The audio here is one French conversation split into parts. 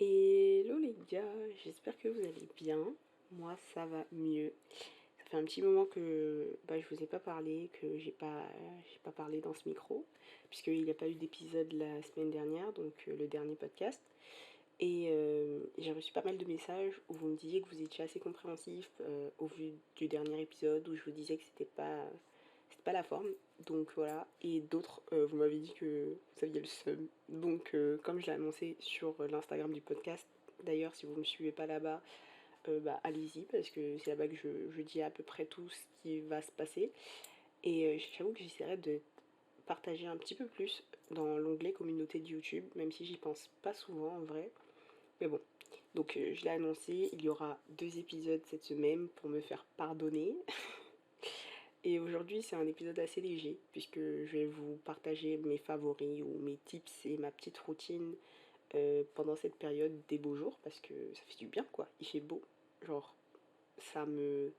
Hello les gars, j'espère que vous allez bien. Moi ça va mieux. Ça fait un petit moment que je vous ai pas parlé, que j'ai pas parlé dans ce micro, puisqu'il n'y a pas eu d'épisode la semaine dernière, donc le dernier podcast. Et j'ai reçu pas mal de messages où vous me disiez que vous étiez assez compréhensif au vu du dernier épisode où je vous disais que c'était pas la forme. Donc voilà. Et d'autres, vous m'avez dit que vous aviez le seum. Donc comme je l'ai annoncé sur l'Instagram du podcast, d'ailleurs si vous me suivez pas là-bas, allez-y parce que c'est là-bas que je dis à peu près tout ce qui va se passer. Et j'avoue que j'essaierai de partager un petit peu plus dans l'onglet communauté de YouTube, même si j'y pense pas souvent en vrai. Mais bon, donc je l'ai annoncé, il y aura 2 épisodes cette semaine pour me faire pardonner. Et aujourd'hui c'est un épisode assez léger puisque je vais vous partager mes favoris ou mes tips et ma petite routine pendant cette période des beaux jours parce que ça fait du bien quoi, il fait beau. Genre ça me...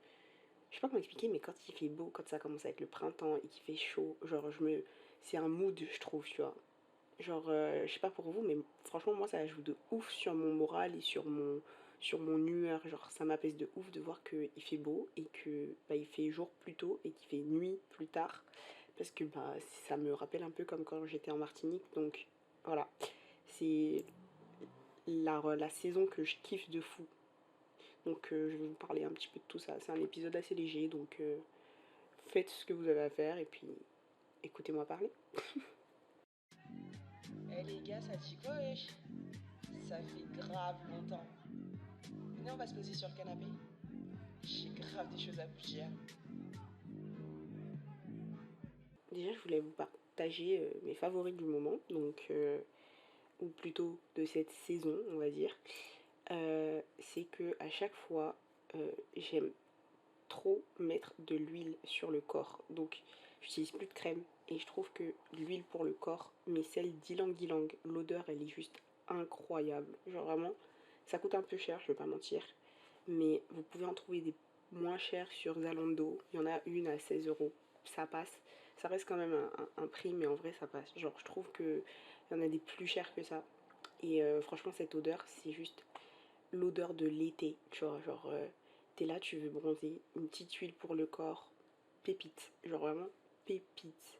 Je sais pas comment expliquer mais quand il fait beau, quand ça commence à être le printemps et qu'il fait chaud, genre je me... C'est un mood je trouve, tu vois. Genre, je sais pas pour vous, mais franchement, moi, ça ajoute de ouf sur mon moral et sur mon humeur. Genre, ça m'apaise de ouf de voir qu'il fait beau et que il fait jour plus tôt et qu'il fait nuit plus tard. Parce que ça me rappelle un peu comme quand j'étais en Martinique. Donc, voilà. C'est la saison que je kiffe de fou. Donc, je vais vous parler un petit peu de tout ça. C'est un épisode assez léger, donc faites ce que vous avez à faire et puis écoutez-moi parler. Eh les gars, ça dit quoi, wesh? Ça fait grave longtemps. Venez, on va se poser sur le canapé. J'ai grave des choses à vous dire. Déjà, je voulais vous partager mes favoris du moment, donc ou plutôt de cette saison, on va dire. C'est que à chaque fois, j'aime trop mettre de l'huile sur le corps. Donc, j'utilise plus de crème et je trouve que l'huile pour le corps, mais celle d'Ylang Ylang, l'odeur, elle est juste incroyable. Genre vraiment, ça coûte un peu cher, je vais pas mentir, mais vous pouvez en trouver des moins chers sur Zalando. Il y en a une à 16 euros. Ça passe. Ça reste quand même un prix, mais en vrai, ça passe. Genre, je trouve qu'il y en a des plus chers que ça. Et franchement, cette odeur, c'est juste l'odeur de l'été. Tu vois, genre, t'es là, tu veux bronzer, une petite huile pour le corps, pépite. Genre vraiment, pépite.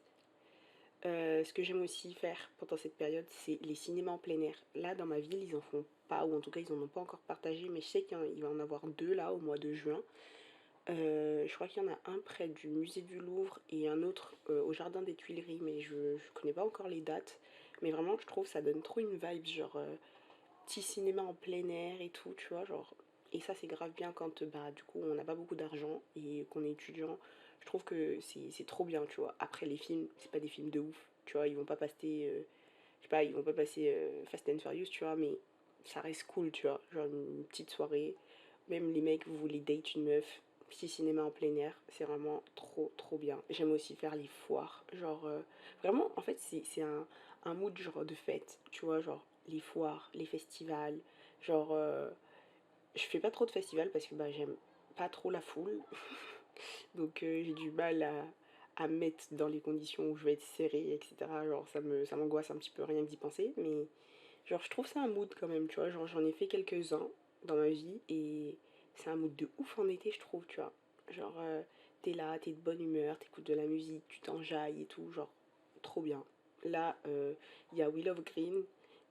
Ce que j'aime aussi faire pendant cette période, c'est les cinémas en plein air. Là, dans ma ville, ils en font pas, ou en tout cas, ils en ont pas encore partagé, mais je sais qu'il va en avoir 2 là au mois de juin. Je crois qu'il y en a un près du musée du Louvre et un autre au jardin des Tuileries, mais je connais pas encore les dates. Mais vraiment, je trouve que ça donne trop une vibe, genre petit cinéma en plein air et tout, tu vois, genre. Et ça, c'est grave bien quand, du coup, on n'a pas beaucoup d'argent et qu'on est étudiant. Je trouve que c'est trop bien, tu vois. Après, les films, c'est pas des films de ouf, tu vois, ils vont pas passer, je sais pas, ils vont pas passer Fast and Furious, tu vois, mais ça reste cool, tu vois. Genre une petite soirée, même les mecs, vous voulez date une meuf, petit cinéma en plein air, c'est vraiment trop, trop bien. J'aime aussi faire les foires, genre, vraiment, en fait, c'est un mood genre de fête, tu vois, genre les foires, les festivals, genre, je fais pas trop de festivals parce que j'aime pas trop la foule, donc j'ai du mal à me mettre dans les conditions où je vais être serrée, etc. Genre ça m'angoisse un petit peu rien que d'y penser, mais genre je trouve ça un mood quand même, tu vois, genre j'en ai fait quelques-uns dans ma vie et c'est un mood de ouf en été je trouve, tu vois. Genre t'es là, t'es de bonne humeur, t'écoutes de la musique, tu t'enjailles et tout, genre trop bien. Là, il y a Will of Green,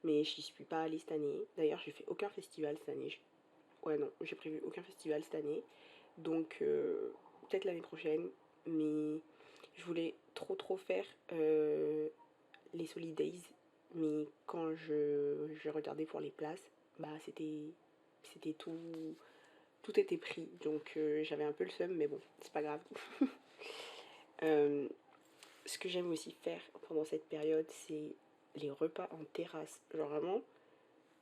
mais j'y suis pas allée cette année. D'ailleurs, j'ai fait aucun festival cette année. Ouais, non, j'ai prévu aucun festival cette année. Donc, peut-être l'année prochaine. Mais je voulais trop trop faire les Solidays. Mais quand je regardais pour les places, c'était tout. Tout était pris. Donc, j'avais un peu le seum, mais bon, c'est pas grave. Euh, Ce que j'aime aussi faire pendant cette période, c'est les repas en terrasse. Genre vraiment,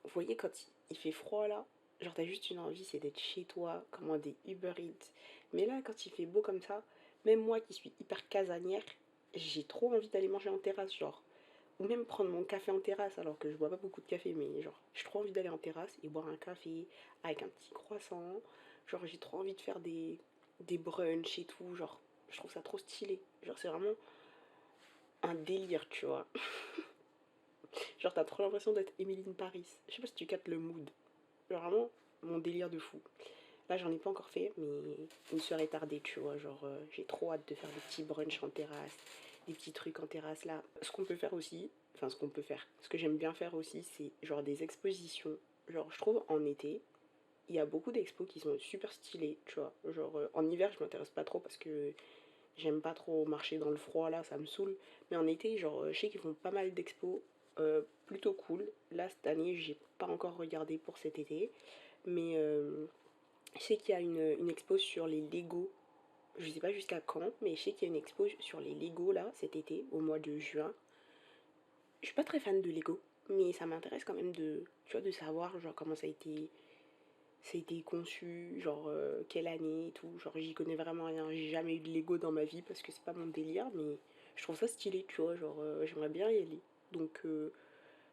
vous voyez quand il fait froid là, genre t'as juste une envie, c'est d'être chez toi, commander Uber Eats. Mais là, quand il fait beau comme ça, même moi qui suis hyper casanière, j'ai trop envie d'aller manger en terrasse, genre. Ou même prendre mon café en terrasse, alors que je bois pas beaucoup de café, mais genre, j'ai trop envie d'aller en terrasse et boire un café avec un petit croissant. Genre, j'ai trop envie de faire des brunchs et tout, genre, je trouve ça trop stylé. Genre, c'est vraiment un délire, tu vois. Genre, t'as trop l'impression d'être Emily in Paris. Je sais pas si tu captes le mood. Genre, vraiment, mon délire de fou. Là, j'en ai pas encore fait, mais une soirée tardée, tu vois. Genre, j'ai trop hâte de faire des petits brunchs en terrasse, des petits trucs en terrasse là. Ce qu'on peut faire aussi, enfin, ce qu'on peut faire, ce que j'aime bien faire aussi, c'est genre des expositions. Genre, je trouve en été, il y a beaucoup d'expos qui sont super stylées, tu vois. Genre, en hiver, je m'intéresse pas trop parce que j'aime pas trop marcher dans le froid là, ça me saoule. Mais en été, genre, je sais qu'ils font pas mal d'expos plutôt cool. Là, cette année, j'ai pas encore regardé pour cet été. Mais je sais qu'il y a une expo sur les Lego. Je sais pas jusqu'à quand, mais je sais qu'il y a une expo sur les Lego là, cet été, au mois de juin. Je suis pas très fan de Lego, mais ça m'intéresse quand même de, tu vois, de savoir genre comment ça a été conçu, genre quelle année et tout. Genre j'y connais vraiment rien. J'ai jamais eu de Lego dans ma vie parce que c'est pas mon délire, mais je trouve ça stylé, tu vois. Genre j'aimerais bien y aller. Donc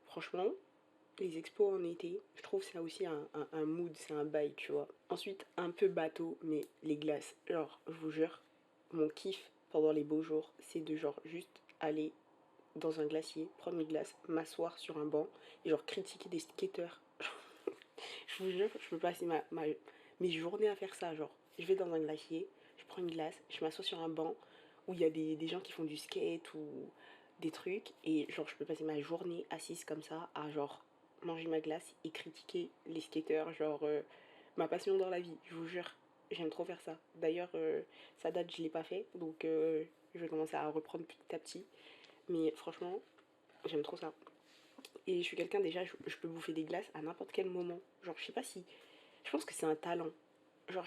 franchement, les expos en été, je trouve ça aussi un mood, c'est un bail, tu vois. Ensuite, un peu bateau, mais les glaces. Genre, je vous jure, mon kiff pendant les beaux jours, c'est de genre juste aller dans un glacier, prendre une glace, m'asseoir sur un banc et genre critiquer des skateurs. Je vous jure, je peux passer mes journées à faire ça. Genre, je vais dans un glacier, je prends une glace, je m'assois sur un banc où il y a des gens qui font du skate ou des trucs. Et genre, je peux passer ma journée assise comme ça à genre manger ma glace et critiquer les skateurs. Genre, ma passion dans la vie, je vous jure. J'aime trop faire ça. D'ailleurs, ça date, je l'ai pas fait. Donc, je vais commencer à reprendre petit à petit. Mais franchement, j'aime trop ça. Et je suis quelqu'un déjà, je peux bouffer des glaces à n'importe quel moment. Genre, je sais pas si. Je pense que c'est un talent. Genre,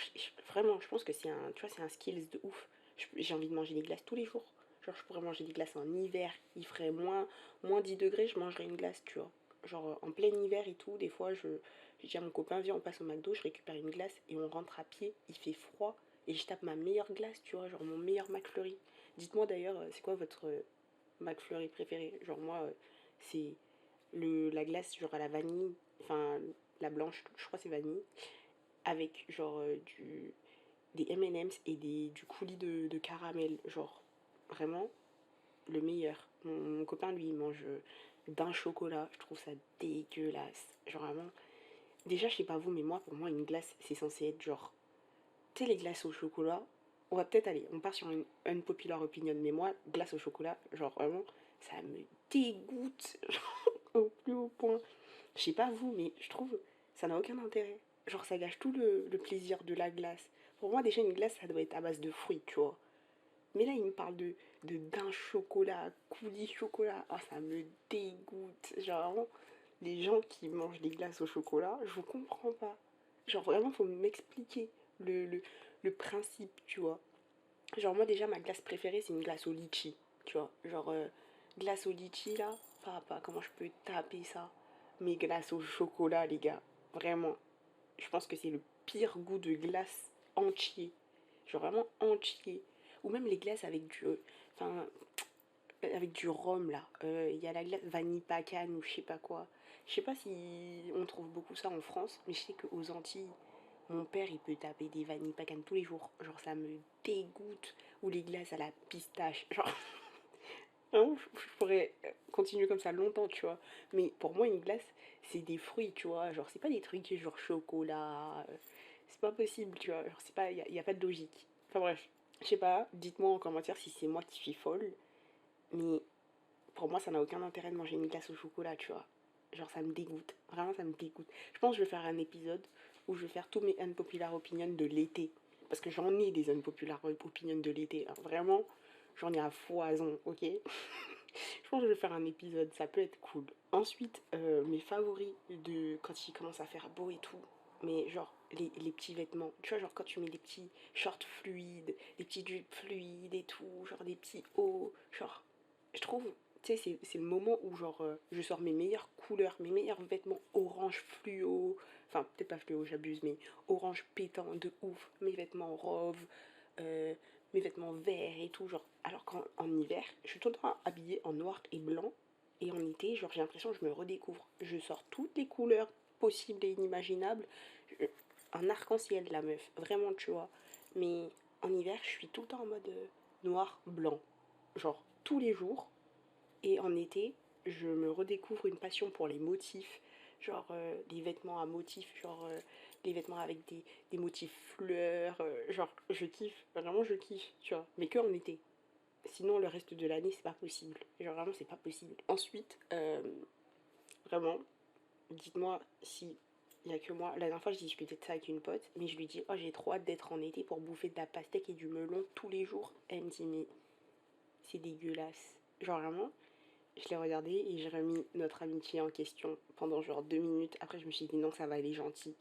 vraiment, je pense que c'est un, tu vois, c'est un skills de ouf. J'ai envie de manger des glaces tous les jours. Genre, je pourrais manger des glaces en hiver. Il ferait moins 10 degrés, je mangerais une glace, tu vois. Genre, en plein hiver et tout, des fois, je dis à mon copain, viens, on passe au McDo, je récupère une glace et on rentre à pied. Il fait froid et je tape ma meilleure glace, tu vois, genre mon meilleur McFlurry. Dites-moi d'ailleurs, c'est quoi votre McFlurry préféré? Genre, moi, c'est la glace, genre à la vanille, enfin, la blanche, je crois que c'est vanille avec genre des M&M's et du coulis de caramel. Genre, vraiment, le meilleur. Mon copain, lui, il mange d'un chocolat. Je trouve ça dégueulasse. Genre, vraiment. Déjà, je sais pas vous, mais moi, pour moi, une glace, c'est censé être genre. Tu sais, les glaces au chocolat. On va peut-être aller. On part sur une unpopular opinion. Mais moi, glace au chocolat, genre, vraiment, ça me dégoûte. Au plus haut point. Je sais pas vous, mais je trouve ça n'a aucun intérêt. Genre, ça gâche tout le plaisir de la glace. Pour moi, déjà, une glace, ça doit être à base de fruits, tu vois. Mais là, il me parle d'un chocolat, coulis chocolat. Ah, ça me dégoûte. Genre, vraiment, les gens qui mangent des glaces au chocolat, je vous comprends pas. Genre, vraiment, faut m'expliquer le, le, le principe, tu vois. Genre, moi, déjà, ma glace préférée, c'est une glace au litchi, tu vois. Genre, glace au litchi, là, papa, comment je peux taper ça? Mes glaces au chocolat, les gars. Vraiment, je pense que c'est le pire goût de glace entier. Genre vraiment entier. Ou même les glaces avec enfin, avec du rhum là. Il y a la glace vanille pacane ou je sais pas quoi. Je sais pas si on trouve beaucoup ça en France, mais je sais qu'aux Antilles, mon père il peut taper des vanilles pacane tous les jours. Genre ça me dégoûte. Ou les glaces à la pistache. Genre vraiment, je pourrais continuer comme ça longtemps, tu vois. Mais pour moi, une glace, c'est des fruits, tu vois. Genre, c'est pas des trucs genre chocolat. C'est pas possible, tu vois. Genre, c'est pas, y a pas de logique. Enfin bref, je sais pas, dites-moi en commentaire si c'est moi qui suis folle. Mais pour moi, ça n'a aucun intérêt de manger une glace au chocolat, tu vois. Genre, ça me dégoûte. Vraiment, ça me dégoûte. Je pense que je vais faire un épisode où je vais faire tous mes unpopular opinions de l'été. Parce que j'en ai des unpopular opinions de l'été. Alors, vraiment, j'en ai à foison, ok? Je pense que je vais faire un épisode, ça peut être cool. Ensuite, mes favoris de quand il commence à faire beau et tout. Mais genre, les petits vêtements. Tu vois, genre quand tu mets des petits shorts fluides, des petits jupes fluides et tout, genre des petits hauts. Genre, je trouve, tu sais, c'est le moment où genre, je sors mes meilleures couleurs, mes meilleurs vêtements orange fluo. Enfin, peut-être pas fluo, j'abuse, mais orange pétant de ouf. Mes vêtements rauves. Euh, mes vêtements verts et tout, genre, alors qu'en hiver, je suis tout le temps habillée en noir et blanc, et en été, genre, j'ai l'impression que je me redécouvre. Je sors toutes les couleurs possibles et inimaginables, un arc-en-ciel, la meuf, vraiment, tu vois. Mais en hiver, je suis tout le temps en mode noir, blanc, genre, tous les jours, et en été, je me redécouvre une passion pour les motifs, genre les vêtements à motifs, genre les vêtements avec des motifs fleurs, genre je kiffe, vraiment je kiffe, tu vois, mais que en été. Sinon le reste de l'année c'est pas possible, genre vraiment c'est pas possible. Ensuite, vraiment, dites-moi si il y a que moi. La dernière fois, je discutais de ça avec une pote, mais je lui dis oh j'ai trop hâte d'être en été pour bouffer de la pastèque et du melon tous les jours. Elle me dit mais c'est dégueulasse. Genre vraiment, je l'ai regardé et j'ai remis notre amitié en question pendant genre 2 minutes. Après, je me suis dit non, ça va, elle est gentille.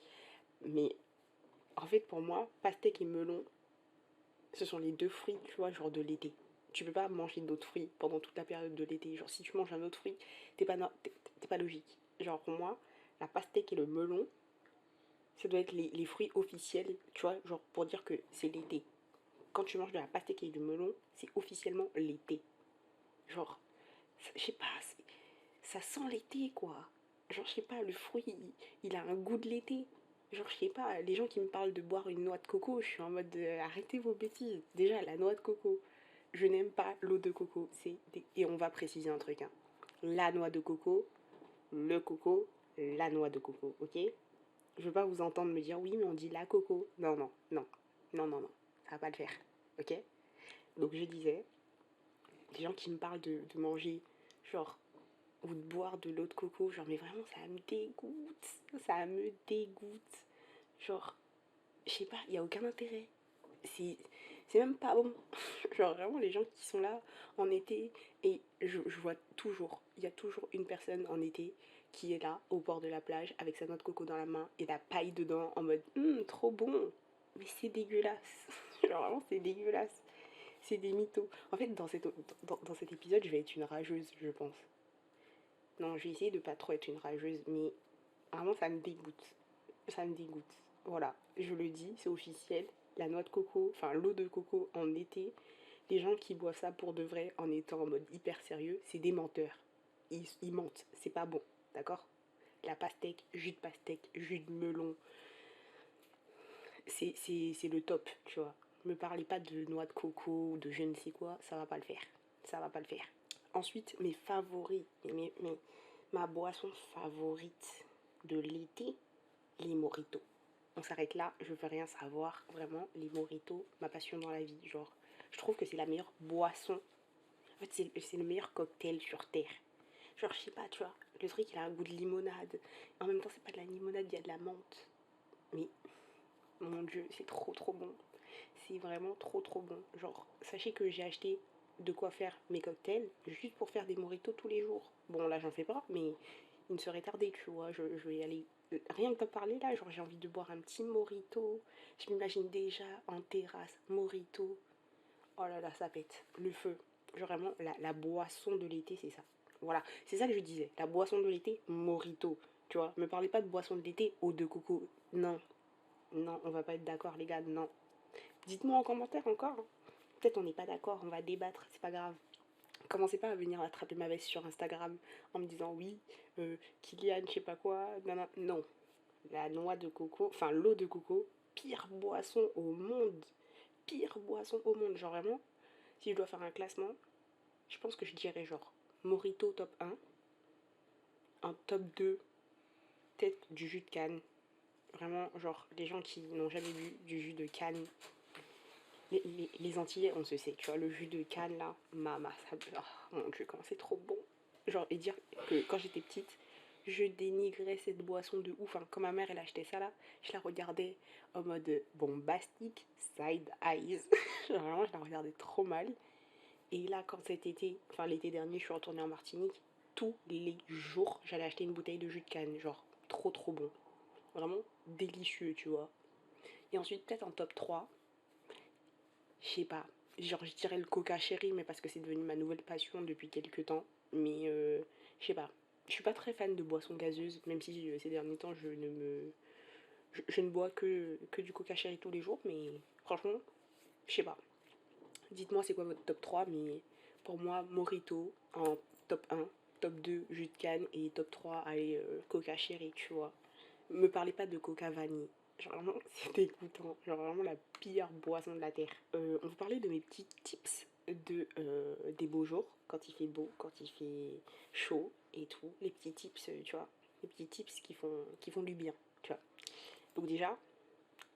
Mais en fait, pour moi, pastèque et melon, ce sont les deux fruits, tu vois, genre de l'été. Tu peux pas manger d'autres fruits pendant toute la période de l'été. Genre, si tu manges un autre fruit, t'es pas, t'es pas logique. Genre, pour moi, la pastèque et le melon, ça doit être les fruits officiels, tu vois, genre pour dire que c'est l'été. Quand tu manges de la pastèque et du melon, c'est officiellement l'été. Genre, je sais pas, ça sent l'été quoi. Genre, je sais pas, le fruit, il a un goût de l'été. Genre, je sais pas, les gens qui me parlent de boire une noix de coco, je suis en mode arrêtez vos bêtises. Déjà, la noix de coco, je n'aime pas l'eau de coco. Et on va préciser un truc, hein. La noix de coco, le coco, la noix de coco, ok? Je veux pas vous entendre me dire oui, mais on dit la coco. Non, non, non, non, non, non, ça va pas le faire, ok? Donc, je disais, les gens qui me parlent de manger, genre, ou de boire de l'eau de coco, genre, mais vraiment, ça me dégoûte. Ça me dégoûte. Genre, je sais pas, il y a aucun intérêt. C'est, c'est même pas bon. Genre, vraiment, les gens qui sont là en été, et je vois toujours, il y a toujours une personne en été qui est là, au bord de la plage, avec sa noix de coco dans la main et la paille dedans, en mode, trop bon. Mais c'est dégueulasse. Genre, vraiment, c'est dégueulasse. C'est des mythos. En fait, dans cet épisode, je vais être une rageuse, je pense. Non, je vais essayer de pas trop être une rageuse, mais vraiment, ça me dégoûte. Ça me dégoûte. Voilà, je le dis, c'est officiel. La noix de coco, enfin l'eau de coco en été, les gens qui boivent ça pour de vrai en étant en mode hyper sérieux, c'est des menteurs. Ils mentent, c'est pas bon, d'accord? La pastèque, jus de pastèque, jus de melon, c'est le top, tu vois. Me parlez pas de noix de coco ou de je ne sais quoi, ça va pas le faire. Ça va pas le faire. Ensuite, mes favoris, ma boisson favorite de l'été, les mojitos. On s'arrête là, je veux rien savoir. Vraiment, les mojitos, ma passion dans la vie. Genre, je trouve que c'est la meilleure boisson. En fait, c'est le meilleur cocktail sur Terre. Genre, je sais pas, tu vois, le truc, il a un goût de limonade. En même temps, c'est pas de la limonade, il y a de la menthe. Mais, mon Dieu, c'est trop trop bon. C'est vraiment trop trop bon. Genre, sachez que j'ai acheté de quoi faire mes cocktails juste pour faire des mojitos tous les jours. Bon, là, j'en fais pas, mais il ne serait tardé, tu vois. Je vais y aller. Rien que t'en parler là, genre j'ai envie de boire un petit mojito. Je m'imagine déjà en terrasse, mojito. Oh là là, ça pète. Le feu. Genre vraiment, la boisson de l'été, c'est ça. Voilà, c'est ça que je disais. La boisson de l'été, mojito. Tu vois, me parlez pas de boisson de l'été, eau de coco. Non, non, on va pas être d'accord, les gars, non. Dites-moi en commentaire encore, hein. Peut-être on n'est pas d'accord, on va débattre, c'est pas grave. Commencez pas à venir attraper ma veste sur Instagram en me disant oui, Kylian, je sais pas quoi. Non, non, non. La noix de coco, enfin l'eau de coco, pire boisson au monde. Pire boisson au monde. Genre vraiment, si je dois faire un classement, je pense que je dirais genre Morito top 1, un top 2, peut-être du jus de canne. Vraiment, genre, les gens qui n'ont jamais bu du jus de canne, les Antillais, on se sait, tu vois, le jus de canne là, mama, ça. Oh mon dieu, comment c'est trop bon. Genre, et dire que quand j'étais petite, je dénigrais cette boisson de ouf. Enfin, quand ma mère elle achetait ça là, je la regardais en mode bombastique, side eyes. Genre, vraiment, je la regardais trop mal. Et là, quand cet été, enfin l'été dernier, je suis retournée en Martinique, tous les jours, j'allais acheter une bouteille de jus de canne. Genre, trop trop bon. Vraiment délicieux, tu vois. Et ensuite, peut-être en top 3, je sais pas. Genre, je dirais le coca chéri, mais parce que c'est devenu ma nouvelle passion depuis quelques temps. Mais je sais pas. Je suis pas très fan de boissons gazeuses, même si ces derniers temps, je ne bois que du coca chéri tous les jours. Mais franchement, je sais pas. Dites-moi c'est quoi votre top 3, mais pour moi, Morito en top 1, top 2, jus de canne, et top 3, allez, coca chéri, tu vois. Me parlez pas de coca vanille. Genre vraiment, c'est dégoûtant. Genre vraiment la pire boisson de la terre. On vous parlait de mes petits tips des beaux jours, quand il fait beau, quand il fait chaud et tout, les petits tips, tu vois, les petits tips qui font du bien, tu vois. Donc déjà,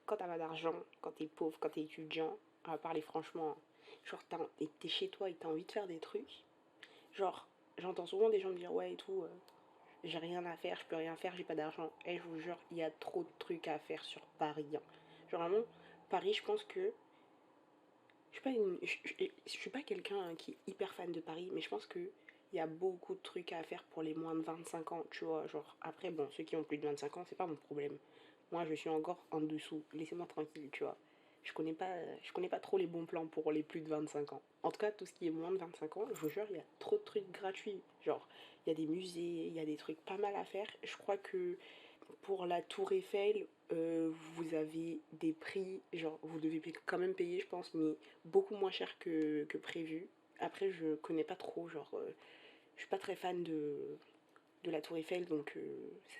quand t'as pas d'argent, quand t'es pauvre, quand t'es étudiant, on va parler franchement, genre t'es chez toi et t'as envie de faire des trucs, genre j'entends souvent des gens me dire ouais et tout, j'ai rien à faire, je peux rien faire, j'ai pas d'argent. Et je vous jure, il y a trop de trucs à faire sur Paris, hein. Genre vraiment, Paris, je pense que je suis pas quelqu'un qui est hyper fan de Paris, mais je pense que il y a beaucoup de trucs à faire pour les moins de 25 ans, tu vois. Genre, après, bon, ceux qui ont plus de 25 ans, c'est pas mon problème. Moi, je suis encore en dessous. Laissez-moi tranquille, tu vois. Je connais pas trop les bons plans pour les plus de 25 ans. En tout cas, tout ce qui est moins de 25 ans, je vous jure, il y a trop de trucs gratuits. Genre, il y a des musées, il y a des trucs pas mal à faire. Je crois que pour la Tour Eiffel, vous avez des prix, genre vous devez quand même payer, je pense, mais beaucoup moins cher que prévu. Après, je connais pas trop, genre, je suis pas très fan de la Tour Eiffel, donc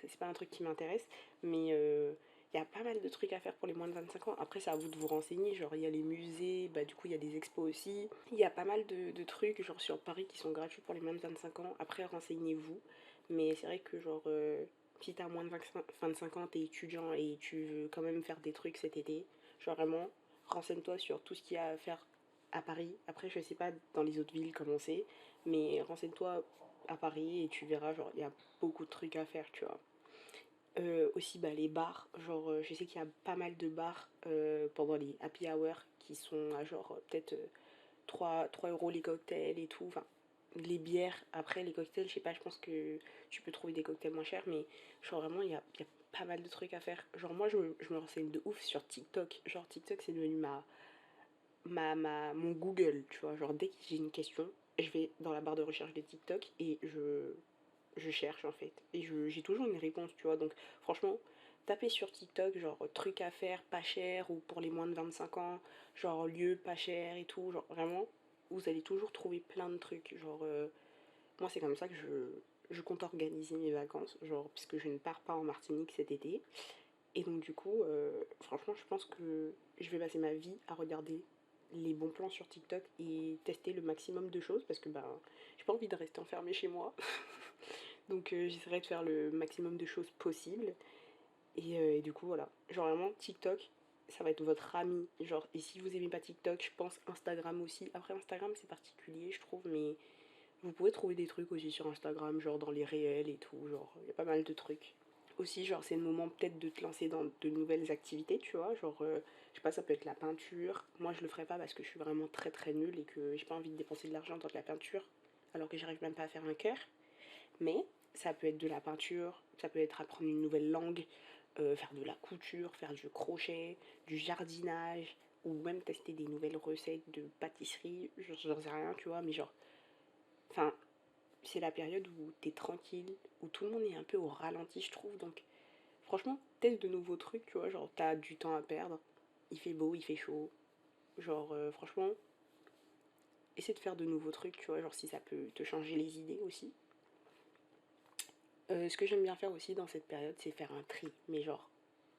c'est pas un truc qui m'intéresse. Mais il y a pas mal de trucs à faire pour les moins de 25 ans. Après, c'est à vous de vous renseigner. Genre, il y a les musées, bah, du coup, il y a des expos aussi. Il y a pas mal de trucs, genre sur Paris, qui sont gratuits pour les moins de 25 ans. Après, renseignez-vous. Mais c'est vrai que, genre, si t'as moins de 25 ans, t'es étudiant et tu veux quand même faire des trucs cet été, genre vraiment, renseigne-toi sur tout ce qu'il y a à faire à Paris. Après, je sais pas dans les autres villes comment c'est, mais renseigne-toi à Paris et tu verras, genre, il y a beaucoup de trucs à faire, tu vois. Aussi, bah, les bars, genre, je sais qu'il y a pas mal de bars pendant les happy hour qui sont à genre peut-être 3 euros les cocktails et tout. Enfin, les bières, après les cocktails, je sais pas, je pense que tu peux trouver des cocktails moins chers, mais genre vraiment, il y a pas mal de trucs à faire. Genre, moi, je me renseigne de ouf sur TikTok. Genre, TikTok, c'est devenu mon Google, tu vois. Genre, dès que j'ai une question, je vais dans la barre de recherche de TikTok et je cherche en fait. Et j'ai toujours une réponse, tu vois. Donc franchement, tapez sur TikTok, genre trucs à faire pas cher ou pour les moins de 25 ans, genre lieu pas cher et tout. Genre vraiment, vous allez toujours trouver plein de trucs. Genre, moi c'est comme ça que je compte organiser mes vacances, genre, puisque je ne pars pas en Martinique cet été. Et donc du coup, franchement, je pense que je vais passer ma vie à regarder les bons plans sur TikTok et tester le maximum de choses parce que ben j'ai pas envie de rester enfermée chez moi. Donc j'essaierai de faire le maximum de choses possibles. Et du coup, voilà. Genre vraiment, TikTok, ça va être votre ami. Genre, et si vous aimez pas TikTok, je pense Instagram aussi. Après, Instagram, c'est particulier, je trouve, mais vous pouvez trouver des trucs aussi sur Instagram, genre dans les réels et tout. Genre, il y a pas mal de trucs. Aussi, genre, c'est le moment peut-être de te lancer dans de nouvelles activités, tu vois. Genre, je sais pas, ça peut être la peinture. Moi, je le ferai pas parce que je suis vraiment très très nulle et que j'ai pas envie de dépenser de l'argent dans de la peinture, alors que j'arrive même pas à faire un cœur. Mais ça peut être de la peinture, ça peut être apprendre une nouvelle langue, faire de la couture, faire du crochet, du jardinage, ou même tester des nouvelles recettes de pâtisserie, j'en sais rien, tu vois, mais genre, enfin, c'est la période où t'es tranquille, où tout le monde est un peu au ralenti, je trouve, donc franchement, teste de nouveaux trucs, tu vois, genre, t'as du temps à perdre, il fait beau, il fait chaud, genre, franchement, essaie de faire de nouveaux trucs, tu vois, genre, si ça peut te changer les idées aussi. Ce que j'aime bien faire aussi dans cette période, c'est faire un tri. Mais genre,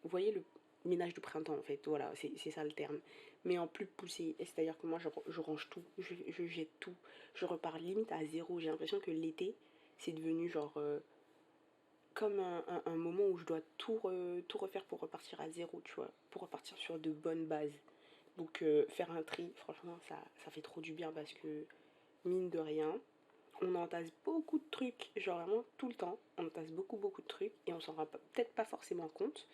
vous voyez le ménage de printemps en fait, voilà, c'est ça le terme. Mais en plus poussé, c'est-à-dire que moi je range tout, je jette tout, je repars limite à zéro. J'ai l'impression que l'été, c'est devenu genre comme un moment où je dois tout refaire pour repartir à zéro, tu vois, pour repartir sur de bonnes bases. Donc faire un tri, franchement, ça fait trop du bien parce que mine de rien, on entasse beaucoup de trucs, genre vraiment tout le temps, on entasse beaucoup de trucs et on s'en rend peut-être pas forcément compte.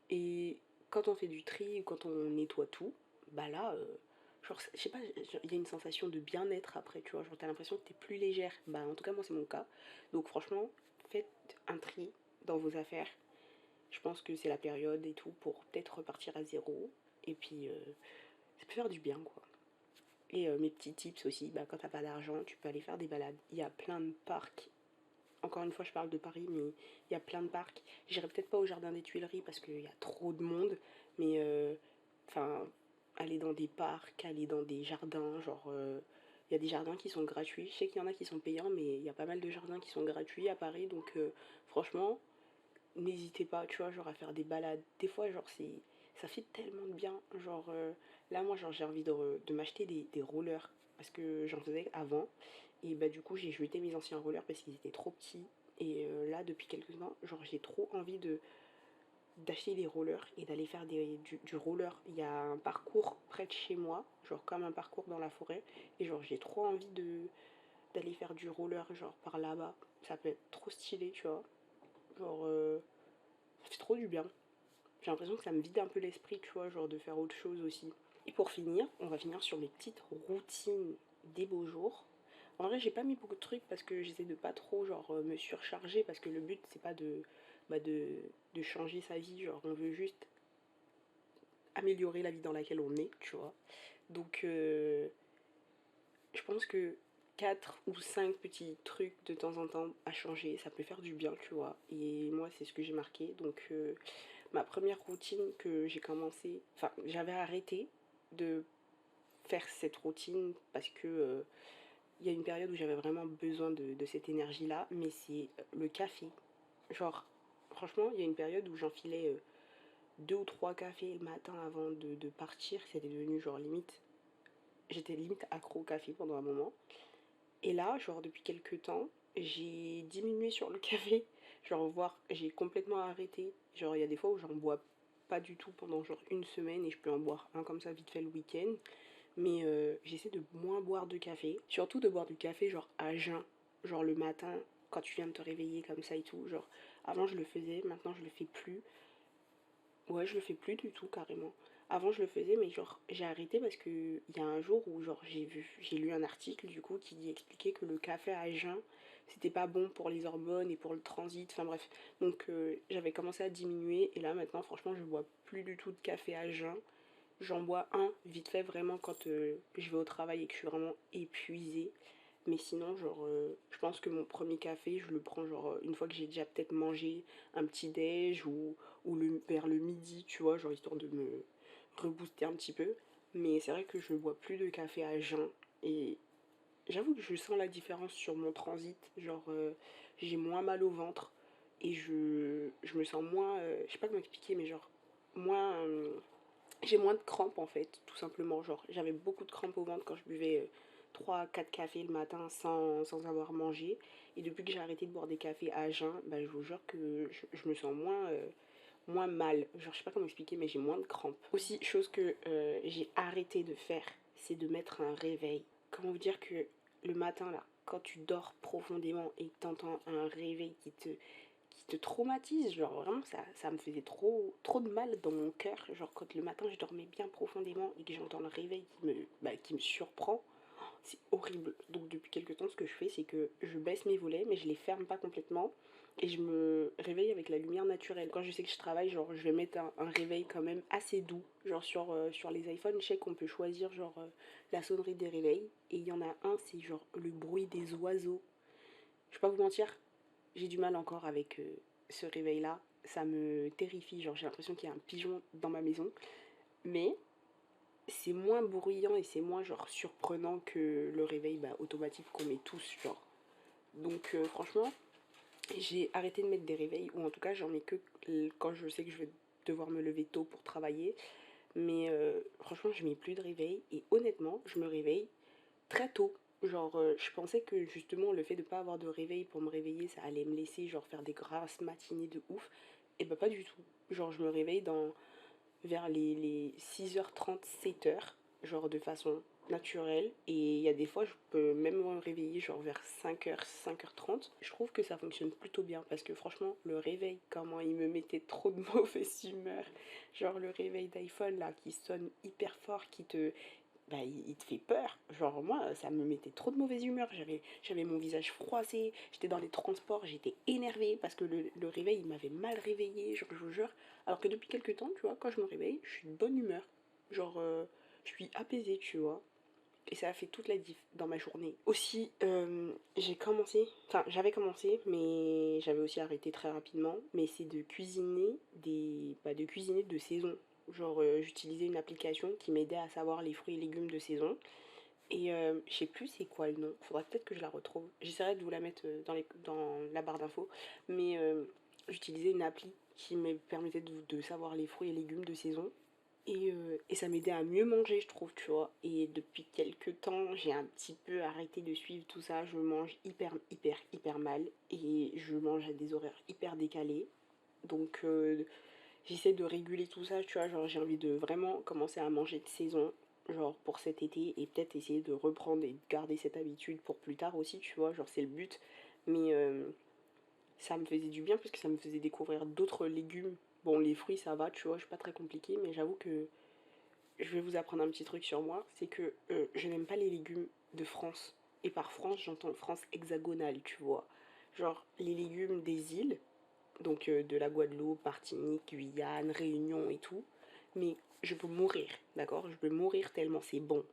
Et quand on fait du tri ou quand on nettoie tout, bah là, genre, je sais pas, il y a une sensation de bien-être après, tu vois, genre t'as l'impression que t'es plus légère. Bah en tout cas, moi c'est mon cas. Donc franchement, faites un tri dans vos affaires. Je pense que c'est la période et tout pour peut-être repartir à zéro. Et puis, ça peut faire du bien, quoi. Et mes petits tips aussi, bah, quand t'as pas d'argent, tu peux aller faire des balades. Il y a plein de parcs. Encore une fois, je parle de Paris, mais il y a plein de parcs. J'irai peut-être pas au jardin des Tuileries parce qu'il y a trop de monde, mais enfin, aller dans des parcs, aller dans des jardins, genre, il y a des jardins qui sont gratuits. Je sais qu'il y en a qui sont payants, mais il y a pas mal de jardins qui sont gratuits à Paris, donc franchement, n'hésitez pas, tu vois, genre à faire des balades. Des fois, genre, ça fait tellement de bien. Genre, là, moi, genre, j'ai envie de m'acheter des rollers. parce que j'en faisais avant. Et bah du coup j'ai jeté mes anciens rollers parce qu'ils étaient trop petits. Et là depuis quelques temps, genre j'ai trop envie de d'acheter des rollers et d'aller faire du roller. Il y a un parcours près de chez moi, genre comme un parcours dans la forêt. Et genre j'ai trop envie d'aller faire du roller genre par là-bas. Ça peut être trop stylé, tu vois. Genre ça fait trop du bien. J'ai l'impression que ça me vide un peu l'esprit, tu vois, genre de faire autre chose aussi. Et pour finir, on va finir sur mes petites routines des beaux jours. En vrai, j'ai pas mis beaucoup de trucs parce que j'essaie de pas trop genre me surcharger parce que le but c'est pas bah, de changer sa vie, genre on veut juste améliorer la vie dans laquelle on est, tu vois. Donc je pense que 4 ou 5 petits trucs de temps en temps à changer, ça peut faire du bien, tu vois. Et moi, c'est ce que j'ai marqué. Donc ma première routine que j'ai commencé, enfin j'avais arrêté de faire cette routine parce que il y a une période où j'avais vraiment besoin de cette énergie-là, mais c'est le café. Genre, franchement, il y a une période où j'enfilais 2 ou 3 cafés le matin avant de partir, c'était devenu genre limite, j'étais limite accro au café pendant un moment. Et là, genre depuis quelques temps, j'ai diminué sur le café, genre voir, j'ai complètement arrêté. Genre il y a des fois où j'en bois pas du tout pendant genre une semaine et je peux en boire un comme ça vite fait le week-end. Mais j'essaie de moins boire de café. Surtout de boire du café genre à jeun. Genre le matin, quand tu viens de te réveiller comme ça et tout. Genre avant je le faisais, maintenant je le fais plus. Ouais, je le fais plus du tout carrément. Avant je le faisais mais genre j'ai arrêté parce que il y a un jour où genre j'ai lu un article du coup qui expliquait que le café à jeun c'était pas bon pour les hormones et pour le transit, enfin bref. Donc j'avais commencé à diminuer et là maintenant franchement je bois plus du tout de café à jeun. J'en bois un vite fait vraiment quand je vais au travail et que je suis vraiment épuisée. Mais sinon, genre, je pense que mon premier café, je le prends genre une fois que j'ai déjà peut-être mangé un petit déj ou vers le midi, tu vois, genre histoire de me rebooster un petit peu. Mais c'est vrai que je ne bois plus de café à jeun et j'avoue que je sens la différence sur mon transit. Genre, j'ai moins mal au ventre et je me sens moins, je sais pas comment expliquer, mais genre, moins, j'ai moins de crampes en fait, tout simplement. Genre, j'avais beaucoup de crampes au ventre quand je buvais 3-4 cafés le matin sans avoir mangé. Et depuis que j'ai arrêté de boire des cafés à jeun, bah, je vous jure que je me sens moins mal. Genre, je sais pas comment expliquer, mais j'ai moins de crampes. Aussi, chose que j'ai arrêté de faire, c'est de mettre un réveil. Comment vous dire que le matin, là, quand tu dors profondément et que t'entends un réveil qui te traumatise, genre vraiment ça me faisait trop de mal dans mon cœur, genre quand le matin je dormais bien profondément et que j'entends le réveil qui me surprend, c'est horrible. Donc depuis quelques temps ce que je fais c'est que je baisse mes volets mais je les ferme pas complètement et je me réveille avec la lumière naturelle. Quand je sais que je travaille, genre je vais mettre un réveil quand même assez doux, genre sur les iPhones, je sais qu'on peut choisir genre la sonnerie des réveils et il y en a un, c'est genre le bruit des oiseaux. Je vais pas vous mentir, j'ai du mal encore avec ce réveil-là. Ça me terrifie, genre j'ai l'impression qu'il y a un pigeon dans ma maison. Mais c'est moins bruyant et c'est moins genre surprenant que le réveil bah, automatique qu'on met tous, genre. Donc franchement, j'ai arrêté de mettre des réveils, ou en tout cas j'en mets que quand je sais que je vais devoir me lever tôt pour travailler. Mais franchement, je mets plus de réveil et honnêtement, je me réveille très tôt. Genre, je pensais que justement le fait de pas avoir de réveil pour me réveiller, ça allait me laisser genre faire des grasses matinées de ouf. Et bah pas du tout. Genre, je me réveille vers les 6h30, 7h, genre de façon naturelle. Et il y a des fois, je peux même me réveiller genre vers 5h, 5h30. Je trouve que ça fonctionne plutôt bien parce que franchement, le réveil, comment il me mettait trop de mauvaise humeur. Genre le réveil d'iPhone là qui sonne hyper fort, bah, il te fait peur. Genre, moi, ça me mettait trop de mauvaise humeur. J'avais mon visage froissé, j'étais dans les transports, j'étais énervée parce que le réveil, il m'avait mal réveillée, genre, je vous jure. Alors que depuis quelques temps, tu vois, quand je me réveille, je suis de bonne humeur. Genre, je suis apaisée, tu vois. Et ça a fait toute la diff dans ma journée. Aussi, j'avais commencé, mais j'avais aussi arrêté très rapidement. Mais c'est de cuisiner de cuisiner de saison. Genre, j'utilisais une application qui m'aidait à savoir les fruits et légumes de saison. Et je sais plus c'est quoi le nom. Faudrait peut-être que je la retrouve. J'essaierai de vous la mettre dans la barre d'infos. Mais j'utilisais une appli qui me permettait de savoir les fruits et légumes de saison. Et ça m'aidait à mieux manger, je trouve, tu vois. Et depuis quelques temps, j'ai un petit peu arrêté de suivre tout ça. Je mange hyper mal. Et je mange à des horaires hyper décalés. Donc, j'essaie de réguler tout ça, tu vois. Genre, j'ai envie de vraiment commencer à manger de saison, genre pour cet été. Et peut-être essayer de reprendre et de garder cette habitude pour plus tard aussi, tu vois. Genre, c'est le but. Mais ça me faisait du bien parce que ça me faisait découvrir d'autres légumes. Bon, les fruits, ça va, tu vois. Je suis pas très compliquée. Mais j'avoue que je vais vous apprendre un petit truc sur moi, c'est que je n'aime pas les légumes de France. Et par France, j'entends France hexagonale, tu vois. Genre les légumes des îles, donc de la Guadeloupe, Martinique, Guyane, Réunion et tout. Mais je peux mourir, d'accord? Je peux mourir tellement c'est bon.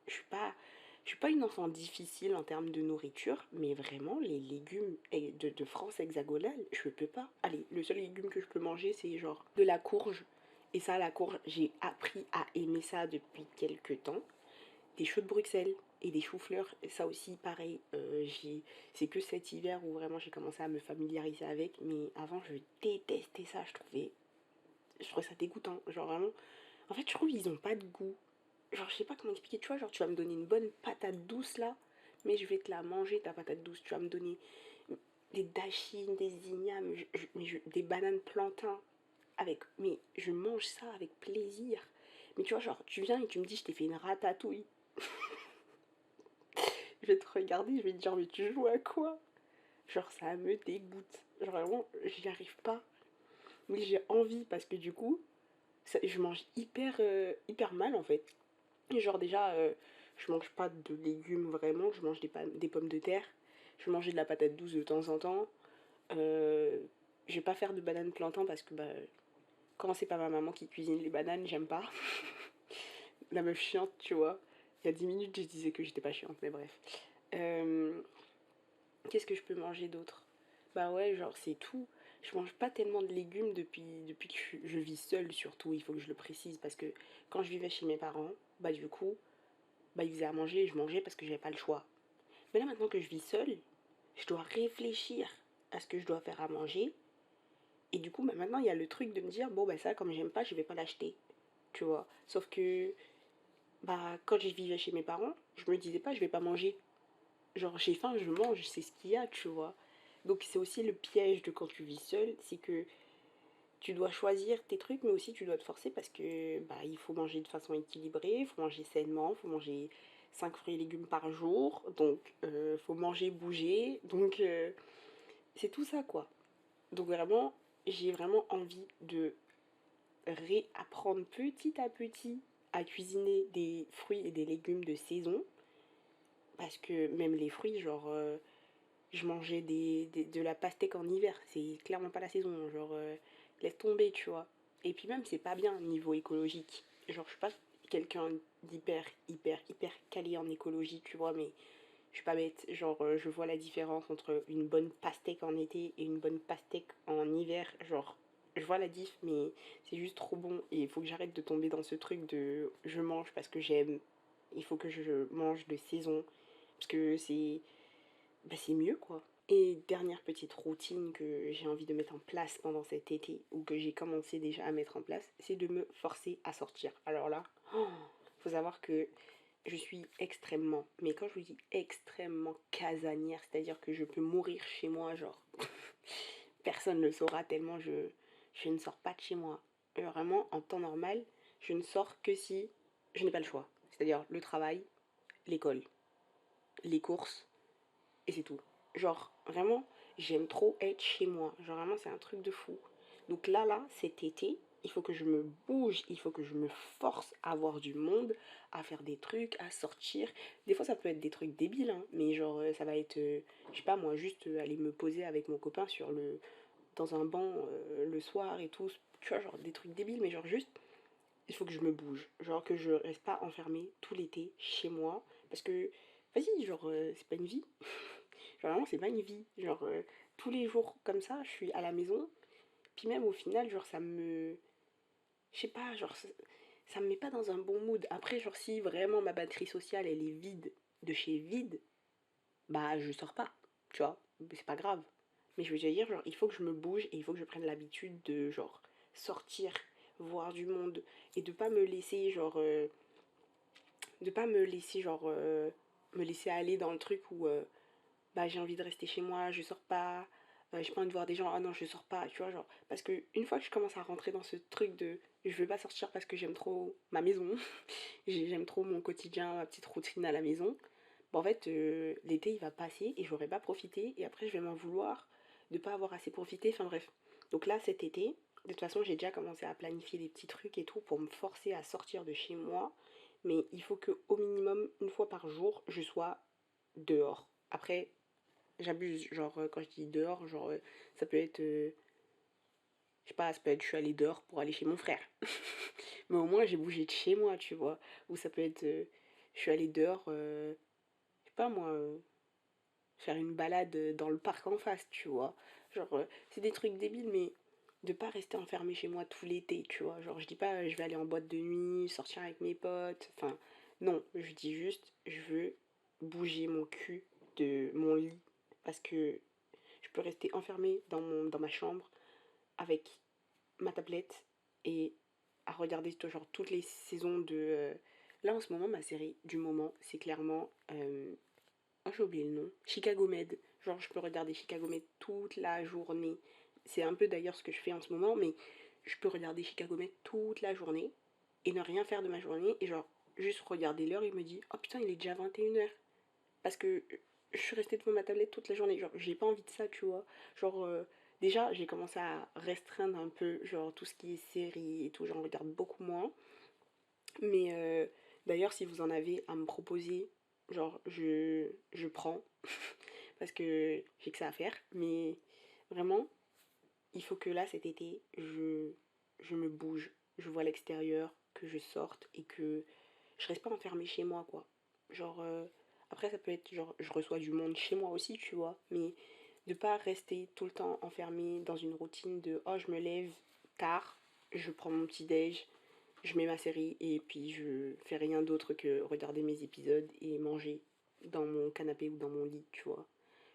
Je suis pas une enfant difficile en termes de nourriture, mais vraiment les légumes de France hexagonale, je peux pas. Allez, le seul légume que je peux manger, c'est genre de la courge. Et ça, la courge, j'ai appris à aimer ça depuis quelques temps. Des choux de Bruxelles et des choux-fleurs, ça aussi, pareil. C'est que cet hiver où vraiment j'ai commencé à me familiariser avec. Mais avant, je détestais ça. Je trouvais ça dégoûtant. Genre vraiment. En fait, je trouve qu'ils ont pas de goût. Genre, je sais pas comment expliquer. Tu vois, genre, tu vas me donner une bonne patate douce là, mais je vais te la manger ta patate douce. Tu vas me donner des dachines, des ignames, des bananes plantains avec. Mais je mange ça avec plaisir. Mais tu vois, genre, tu viens et tu me dis, je t'ai fait une ratatouille. Je vais te regarder, je vais te dire, mais tu joues à quoi? Genre, ça me dégoûte. Genre, vraiment, j'y arrive pas. Mais j'ai envie parce que du coup, je mange hyper mal en fait. Et genre, déjà, je mange pas de légumes vraiment, je mange des pommes de terre. Je mangeais de la patate douce de temps en temps. Euh, je vais pas faire de bananes plantain parce que bah, quand c'est pas ma maman qui cuisine les bananes, j'aime pas. La meuf chiante, tu vois. Il y a 10 minutes, je disais que j'étais pas chiante, mais bref. Euh, Qu'est-ce que je peux manger d'autre? Bah ouais, genre, c'est tout. Je mange pas tellement de légumes depuis que je vis seule, surtout. Il faut que je le précise parce que quand je vivais chez mes parents, bah du coup, bah ils faisaient à manger et je mangeais parce que j'avais pas le choix. Mais là, maintenant que je vis seule, je dois réfléchir à ce que je dois faire à manger. Et du coup, bah, maintenant, il y a le truc de me dire, bon, bah ça, comme j'aime pas, je vais pas l'acheter. Tu vois. Sauf que, bah, quand je vivais chez mes parents, je me disais pas, je vais pas manger. Genre, j'ai faim, je mange, c'est ce qu'il y a, tu vois. Donc, c'est aussi le piège de quand tu vis seule, c'est que tu dois choisir tes trucs, mais aussi tu dois te forcer parce que, bah, il faut manger de façon équilibrée, il faut manger sainement, il faut manger 5 fruits et légumes par jour, donc faut manger, bouger, donc c'est tout ça, quoi. Donc, vraiment, j'ai vraiment envie de réapprendre petit à petit à cuisiner des fruits et des légumes de saison. Parce que même les fruits, genre, je mangeais de la pastèque en hiver. C'est clairement pas la saison. Genre, laisse tomber, tu vois. Et puis même, c'est pas bien niveau écologique. Genre, je suis pas quelqu'un hyper calé en écologie, tu vois, mais je suis pas bête. Genre, je vois la différence entre une bonne pastèque en été et une bonne pastèque en hiver. Genre, je vois la diff, mais c'est juste trop bon. Et il faut que j'arrête de tomber dans ce truc de je mange parce que j'aime. Il faut que je mange de saison. Parce que c'est mieux, quoi. Et dernière petite routine que j'ai envie de mettre en place pendant cet été, ou que j'ai commencé déjà à mettre en place, c'est de me forcer à sortir. Alors là, faut savoir que je suis extrêmement, mais quand je vous dis extrêmement casanière, c'est-à-dire que je peux mourir chez moi, genre, personne ne le saura tellement je ne sors pas de chez moi. Vraiment, en temps normal, je ne sors que si je n'ai pas le choix. C'est-à-dire le travail, l'école, les courses, et c'est tout. Genre, vraiment, j'aime trop être chez moi. Genre, vraiment, c'est un truc de fou. Donc là, cet été, il faut que je me bouge, il faut que je me force à voir du monde, à faire des trucs, à sortir. Des fois, ça peut être des trucs débiles, hein, mais genre, ça va être, je sais pas moi, juste aller me poser avec mon copain dans un banc le soir et tout. Tu vois, genre des trucs débiles, mais genre juste, il faut que je me bouge. Genre que je reste pas enfermée tout l'été chez moi. Parce que, vas-y, genre, c'est pas une vie. Genre vraiment, c'est pas une vie. Genre, tous les jours comme ça, je suis à la maison. Puis même au final, genre, ça me. Je sais pas, genre, ça me met pas dans un bon mood. Après, genre, si vraiment ma batterie sociale, elle est vide, de chez vide, bah, je sors pas. Tu vois, c'est pas grave. Mais je veux dire, genre, il faut que je me bouge et il faut que je prenne l'habitude de, genre, sortir, voir du monde et de pas me laisser de pas me laisser me laisser aller dans le truc où bah j'ai envie de rester chez moi, je sors pas, j'ai pas envie de voir des gens, ah non je sors pas, tu vois, genre, parce que une fois que je commence à rentrer dans ce truc de je veux pas sortir parce que j'aime trop ma maison, j'aime trop mon quotidien, ma petite routine à la maison, bah en fait l'été il va passer et j'aurai pas profité et après je vais m'en vouloir de pas avoir assez profité, enfin bref. Donc là cet été, de toute façon j'ai déjà commencé à planifier des petits trucs et tout pour me forcer à sortir de chez moi, mais il faut que au minimum une fois par jour je sois dehors. Après j'abuse, genre quand je dis dehors, genre ça peut être, je sais pas, ça peut être je suis allée dehors pour aller chez mon frère. Mais au moins j'ai bougé de chez moi, tu vois. Ou ça peut être, je suis allée dehors, je sais pas moi, faire une balade dans le parc en face, tu vois. Genre, c'est des trucs débiles, mais de pas rester enfermé chez moi tout l'été, tu vois. Genre, je dis pas je vais aller en boîte de nuit, sortir avec mes potes, enfin, non, je dis juste je veux bouger mon cul de mon lit parce que je peux rester enfermée dans ma chambre avec ma tablette et à regarder genre toutes les saisons de... Là en ce moment, ma série du moment, c'est clairement... oh, j'ai oublié le nom. Chicago Med. Genre je peux regarder Chicago Med toute la journée. C'est un peu d'ailleurs ce que je fais en ce moment, mais je peux regarder Chicago Med toute la journée et ne rien faire de ma journée et genre juste regarder l'heure et me dire oh putain il est déjà 21h parce que je suis restée devant ma tablette toute la journée. Genre, j'ai pas envie de ça, tu vois. Genre, déjà, j'ai commencé à restreindre un peu, genre, tout ce qui est série et tout. J'en regarde beaucoup moins. Mais d'ailleurs, si vous en avez à me proposer, genre, je prends. Parce que j'ai que ça à faire. Mais vraiment, il faut que là, cet été, je me bouge. Je vois l'extérieur, que je sorte et que je reste pas enfermée chez moi, quoi. Genre, après, ça peut être genre, je reçois du monde chez moi aussi, tu vois, mais de pas rester tout le temps enfermée dans une routine de oh, je me lève tard, je prends mon petit déj, je mets ma série et puis je fais rien d'autre que regarder mes épisodes et manger dans mon canapé ou dans mon lit, tu vois.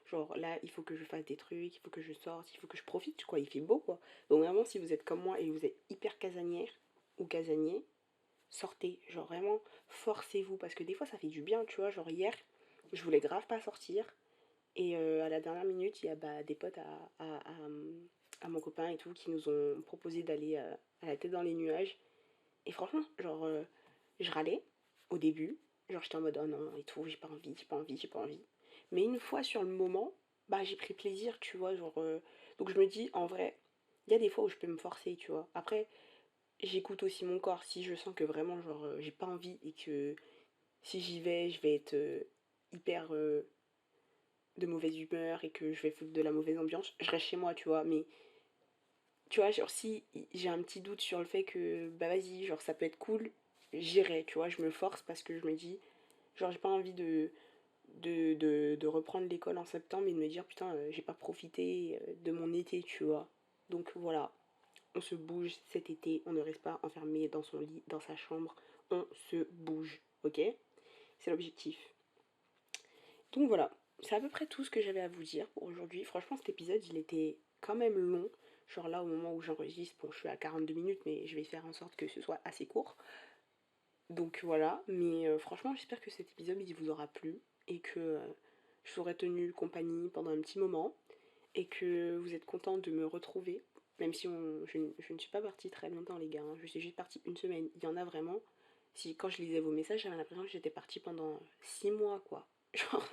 Genre là, il faut que je fasse des trucs, il faut que je sorte, il faut que je profite, quoi. Il fait beau, quoi. Donc vraiment, si vous êtes comme moi et vous êtes hyper casanière ou casanier, sortez, genre vraiment forcez-vous parce que des fois ça fait du bien, tu vois. Genre hier, je voulais grave pas sortir et à la dernière minute, il y a bah, des potes à mon copain et tout qui nous ont proposé d'aller à la tête dans les nuages. Et franchement, genre, je râlais au début, genre j'étais en mode oh non et tout, j'ai pas envie, j'ai pas envie, j'ai pas envie. Mais une fois sur le moment, bah j'ai pris plaisir, tu vois, genre. Donc je me dis en vrai, il y a des fois où je peux me forcer, tu vois. Après, j'écoute aussi mon corps si je sens que vraiment genre j'ai pas envie et que si j'y vais je vais être hyper de mauvaise humeur et que je vais foutre de la mauvaise ambiance, je reste chez moi, tu vois. Mais tu vois, genre si j'ai un petit doute sur le fait que bah vas-y, genre ça peut être cool, j'irai, tu vois, je me force parce que je me dis, genre j'ai pas envie de reprendre l'école en septembre et de me dire putain j'ai pas profité de mon été, tu vois. Donc voilà, on se bouge cet été, on ne reste pas enfermé dans son lit, dans sa chambre, on se bouge, ok? C'est l'objectif. Donc voilà, c'est à peu près tout ce que j'avais à vous dire pour aujourd'hui. Franchement, cet épisode, il était quand même long. Genre là, au moment où j'enregistre, bon, je suis à 42 minutes, mais je vais faire en sorte que ce soit assez court. Donc voilà, mais franchement, j'espère que cet épisode, il vous aura plu et que je vous aurai tenu compagnie pendant un petit moment et que vous êtes contents de me retrouver. Même si je ne suis pas partie très longtemps, les gars, hein. Je suis juste partie une semaine. Il y en a vraiment. Si, quand je lisais vos messages, j'avais l'impression que j'étais partie pendant 6 mois, quoi. Genre,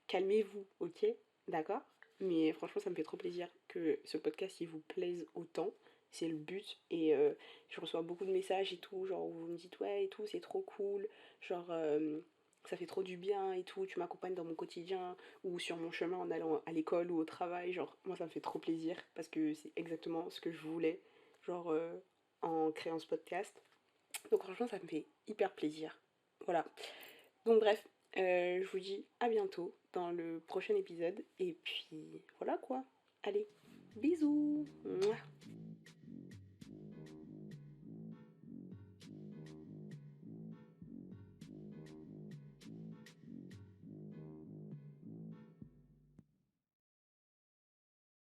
calmez-vous, ok? D'accord? Mais franchement, ça me fait trop plaisir que ce podcast, il vous plaise autant. C'est le but. Et je reçois beaucoup de messages et tout, genre où vous me dites ouais et tout, c'est trop cool. Genre, ça fait trop du bien et tout, tu m'accompagnes dans mon quotidien ou sur mon chemin en allant à l'école ou au travail. Genre, moi, ça me fait trop plaisir parce que c'est exactement ce que je voulais, genre, en créant ce podcast. Donc franchement, ça me fait hyper plaisir. Voilà. Donc bref, je vous dis à bientôt dans le prochain épisode. Et puis voilà quoi. Allez, bisous. Mouah.